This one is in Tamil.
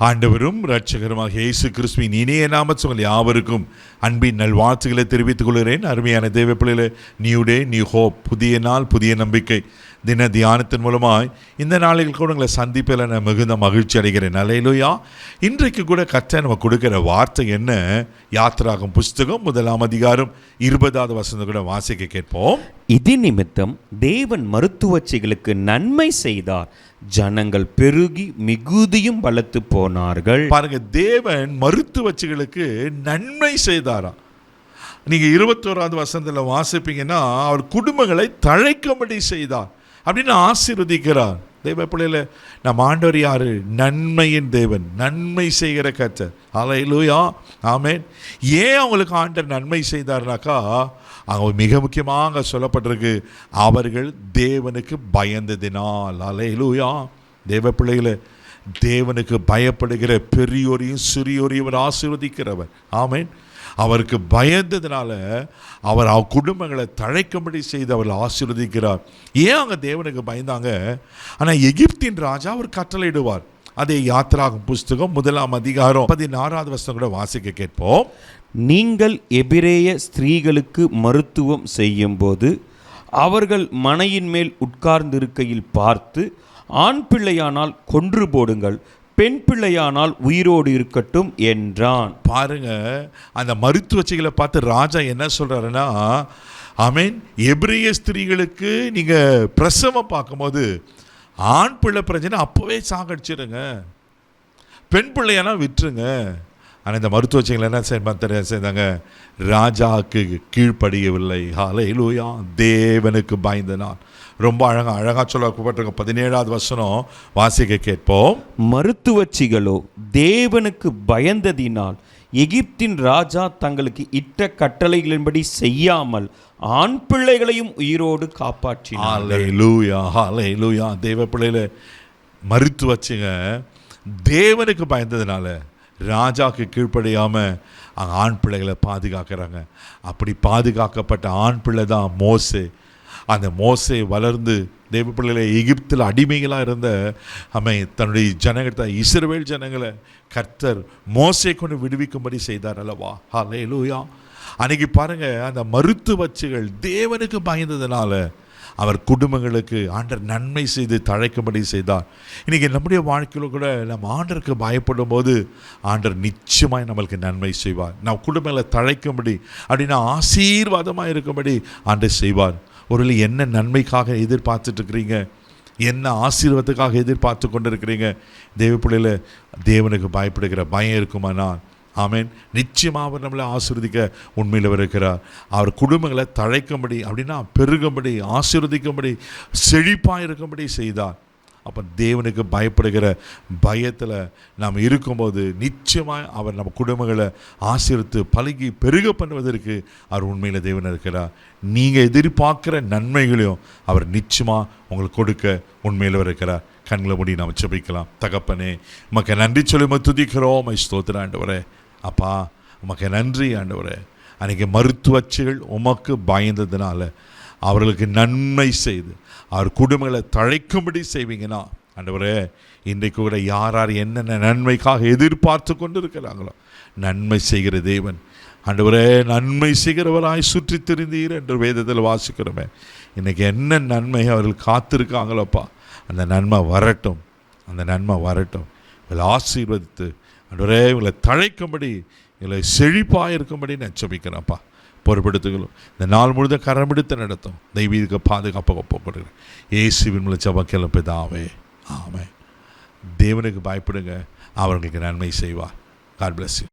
ஆண்டவரும் இரட்சகருமாக இயேசு கிறிஸ்துவின் இனிய நாமத்தில் யாவருக்கும் அன்பின் நல்வாழ்த்துக்களை தெரிவித்துக் கொள்கிறேன். அருமையான தேவ பிள்ளைகளே, நியூ டே நியூ ஹோப், புதிய நாள் புதிய நம்பிக்கை தின தியானத்தின் மூலமாய் இந்த நாளில் கூட உங்களை சந்திப்பில் நான் மிகுந்த மகிழ்ச்சி அடைகிறேன். அல்லேலூயா. இன்றைக்கு கூட கர்த்தர் நம்ம கொடுக்கிற வார்த்தை என்ன? யாத்திராகும் புஸ்தகம் 1 அதிகாரம் 20வது வசனம் கூட வாசிக்க கேட்போம். இது நிமித்தம் தேவன் மருத்துவச்சிகளுக்கு நன்மை செய்தார், ஜனங்கள் பெருகி மிகுதியும் பலத்து போனார்கள். பாருங்க, தேவன் மருத்துவச்சிகளுக்கு நன்மை செய்தாராம். நீங்க 21வது வசனத்தில் வாசிப்பீங்கன்னா, அவர் குடும்பங்களை தழைக்கும்படி செய்தார் அப்படின்னு ஆசீர்வதிக்கிறார். தேவ பிள்ளையில நம்ம ஆண்டவர் யாரு? நன்மையின் தேவன், நன்மை செய்கிற கர்த்தர். அல்லேலூயா, ஆமென். ஏன் அவங்களுக்கு ஆண்டவர் நன்மை செய்தார்னாக்கா, அவங்க மிக முக்கியமாக சொல்லப்பட்டிருக்கு, அவர்கள் தேவனுக்கு பயந்ததினால். அல்லேலூயா. தேவ பிள்ளைகளை, தேவனுக்கு பயப்படுகிற பெரியோரையும் சிறியோரையும் அவர் ஆசீர்வதிக்கிறவர். ஆமென். அவருக்கு பயந்ததுனால அவர் குடும்பங்களை தழைக்கும்படி செய்து அவர்கள் ஆசீர்வதிக்கிறார். ஏன் அவங்க தேவனுக்கு பயந்தாங்க? ஆனால் எகிப்தின் ராஜா அவர் கட்டளையிடுவார். அதே யாத்திராகும் புஸ்தகம் 1 அதிகாரம் 16வது வசனம் கூட வாசிக்க கேட்போம். நீங்கள் எபிரேய ஸ்திரீகளுக்கு மருத்துவம் செய்யும் போது அவர்கள் மனையின் மேல் உட்கார்ந்திருக்கையில் பார்த்து, ஆண் பிள்ளையானால் கொன்று போடுங்கள், பெண் பிள்ளையானால் உயிரோடு இருக்கட்டும் என்றான். பாருங்க, அந்த மருத்துவச்சிகளை பார்த்து ராஜா என்ன சொல்றாருன்னா, ஆமென், எபிரேய ஸ்திரீகளுக்கு நீங்க பிரசவம் பார்க்கும்போது ஆண் பிள்ளை பிரச்சனை அப்பவே சாகடிச்சிருங்க, பெண் பிள்ளையானா விட்டுருங்க. ஆனால் இந்த மருத்துவச்சிகள் என்ன செய்தாங்க? ராஜாவுக்கு கீழ்ப்படியவில்லை. ஹல்லேலூயா. தேவனுக்கு பயந்தனால். ரொம்ப அழகா சொல்லப்பட்டிருக்க 17வது வசனம் வாசிக்க கேட்போம். மருத்துவச்சிகளோ தேவனுக்கு பயந்ததினால் எகிப்தின் ராஜா தங்களுக்கு இட்ட கட்டளைகளின்படி செய்யாமல் ஆண் பிள்ளைகளையும் உயிரோடு காப்பாற்றினார். ஹல்லேலூயா, ஹல்லேலூயா. தேவ பிள்ளைகள, மருத்துவச்சிங்க தேவனுக்கு பயந்ததுனால ராஜாவுக்கு கீழ்ப்படியாமல் ஆண் பிள்ளைகளை பாதுகாக்கிறாங்க. அப்படி பாதுகாக்கப்பட்ட ஆண் பிள்ளை தான் மோசே. அந்த மோசே வளர்ந்து தேவ பிள்ளைகளை எகிப்தில் அடிமைகளாக இருந்த தன்னுடைய ஜனங்களை, இஸ்ரவேல் ஜனங்களை கர்த்தர் மோசே கொண்டு விடுவிக்கும்படி செய்தார் அல்லவா? ஹல்லேலூயா. அன்னைக்கு பாருங்க, அந்த மருத்துவச்சிகள் தேவனுக்கு பயந்ததுனால அவர் குடும்பங்களுக்கு ஆண்டர் நன்மை செய்து தழைக்கும்படி செய்தார். இன்றைக்கி நம்முடைய வாழ்க்கையில் கூட நம்ம ஆண்டருக்கு பயப்படும் போது ஆண்டர் நிச்சயமாய் நம்மளுக்கு நன்மை செய்வார். நம்ம குடும்பங்களை தழைக்கும்படி, அப்படின்னா ஆசீர்வாதமாக இருக்கும்படி ஆண்டர் செய்வார். ஒரு என்ன நன்மைக்காக எதிர்பார்த்துட்டு இருக்கிறீங்க? என்ன ஆசீர்வாதத்துக்காக எதிர்பார்த்து கொண்டு இருக்கிறீங்க? தேவ பிள்ளையில, தேவனுக்கு பயப்படுகிற பயம் இருக்குமானால் ஆமென், நிச்சயமாக அவர் நம்மளை ஆசீர்வதிக்க உண்மையில் இருக்கிறார். அவர் குடும்பங்களை தழைக்கும்படி, அப்படின்னா பெருகும்படி, ஆசீர்வதிக்கும்படி, செழிப்பாக இருக்கும்படி செய்தார். அப்போ தேவனுக்கு பயப்படுகிற பயத்தில் நாம் இருக்கும்போது நிச்சயமாக அவர் நம்ம குடும்பங்களை ஆசீர்வித்து பழகி பெருக பண்ணுவதற்கு அவர் உண்மையில் தேவன் இருக்கிறார். நீங்கள் எதிர்பார்க்குற நன்மைகளையும் அவர் நிச்சயமாக உங்களுக்கு கொடுக்க உண்மையில் இருக்கிறார். கண்களை மூடி நாம் ஜெபிக்கலாம். தகப்பனே, உமக்கு நன்றி சொல்லி துதிக்கிறோம். ஸ்தோத்திரம் ஆண்டவரே. அப்பா, உமக்கு நன்றி ஆண்டவரே. அன்றைக்கி மருத்துவச்சிகள் உமக்கு பயந்ததுனால அவர்களுக்கு நன்மை செய்து அவர் குடும்பங்களை தழைக்கும்படி செய்வீங்கன்னா ஆண்டவரே, இன்றைக்கு கூட யார் யார் என்னென்ன நன்மைக்காக எதிர்பார்த்து கொண்டு இருக்கிறாங்களோ, நன்மை செய்கிற தேவன் ஆண்டவரே, நன்மை செய்கிறவராய் சுற்றி திரிந்தீர் என்று வேதத்தில் வாசிக்கிறோமே. இன்றைக்கி என்ன நன்மை அவர்கள் காத்திருக்காங்களோப்பா, அந்த நன்மை வரட்டும், அந்த நன்மை வரட்டும். இவளை ஆசீர்வதித்து ஆண்டவரே, இவங்களை தழைக்கும்படி, இவளை செழிப்பாக இருக்கும்படி நான் ஜெபிக்கிறேன்ப்பா. பொறுப்படுத்துகளும் இந்த நாள் முழுதும் கரமெடுத்து நடத்தும் தெய்வீக பாதுகாப்பாக போடுகிறேன். இயேசுவின் மூலம் ஜெபம் பிதாவே, ஆமென். தேவனுக்கு பயப்படுங்க, அவர்களுக்கு நன்மை செய்வார். God bless you.